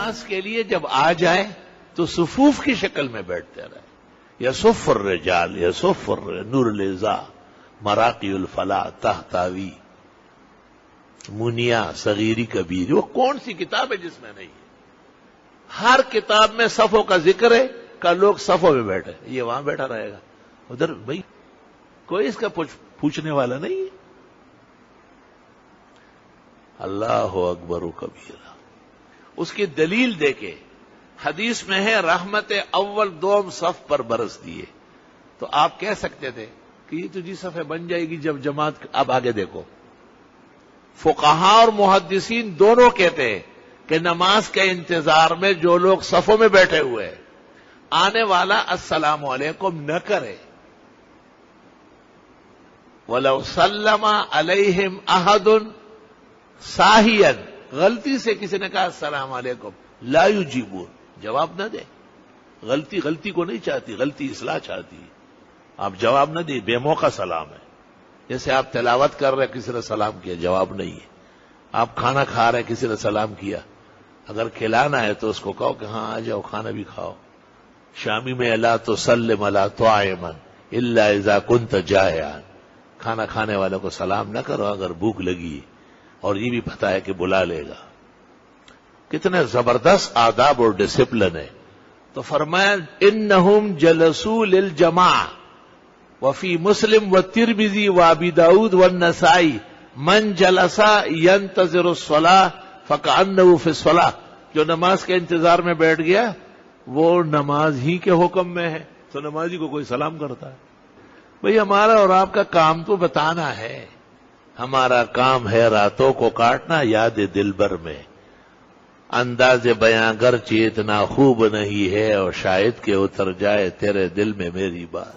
نماز کے لیے جب آ جائے تو صفوف کی شکل میں بیٹھتے رہے. یصف الرجال یصف نور الزا مراقی الفلاح تحتاوی منیا صغیری کبیری. وہ کون سی کتاب ہے جس میں نہیں ہے؟ ہر کتاب میں صفوں کا ذکر ہے کہ لوگ صفوں میں بیٹھے. یہ وہاں بیٹھا رہے گا, ادھر بھائی کوئی اس کا پوچھنے والا نہیں ہے. اللہ اکبر و کبیرہ. اس کی دلیل دیکھے, حدیث میں ہے رحمت اول دوم صف پر برس دیے. تو آپ کہہ سکتے تھے کہ یہ تو جی صفحہ بن جائے گی جب جماعت. اب آگے دیکھو, فقہاء اور محدثین دونوں کہتے ہیں کہ نماز کے انتظار میں جو لوگ صفوں میں بیٹھے ہوئے ہیں, آنے والا السلام علیکم نہ کرے. وَلَوْ سَلَّمَ عَلَيْهِمْ أَحَدٌ ساہین, غلطی سے کسی نے کہا السلام علیکم, لا یجیبون, جواب نہ دے. غلطی کو نہیں چاہتی, غلطی اصلاح چاہتی ہے. آپ جواب نہ دیں, بے موقع سلام ہے. جیسے آپ تلاوت کر رہے کسی نے سلام کیا, جواب نہیں ہے. آپ کھانا کھا رہے کسی نے سلام کیا, اگر کھلانا ہے تو اس کو کہو کہ ہاں آ جاؤ کھانا بھی کھاؤ. شامی میں لا تسلم علی طاعما الا اذا كنت جائعا, کھانا کھانے والے کو سلام نہ کرو اگر بھوک لگی اور یہ بھی پتہ ہے کہ بلا لے گا. کتنے زبردست آداب اور ڈسپلن ہے. تو فرمایا انہم جلسوا للجماع وفی مسلم والترمذی وابی داؤد والنسائی من جلس ينتظر الصلاة فكأنه في الصلاة. جو نماز کے انتظار میں بیٹھ گیا وہ نماز ہی کے حکم میں ہے. تو نمازی کو کوئی سلام کرتا ہے؟ بھئی ہمارا اور آپ کا کام تو بتانا ہے. ہمارا کام ہے راتوں کو کاٹنا یاد دلبر میں. انداز بیاں گرچہ اتنا خوب نہیں ہے اور شاید کہ اتر جائے تیرے دل میں میری بات.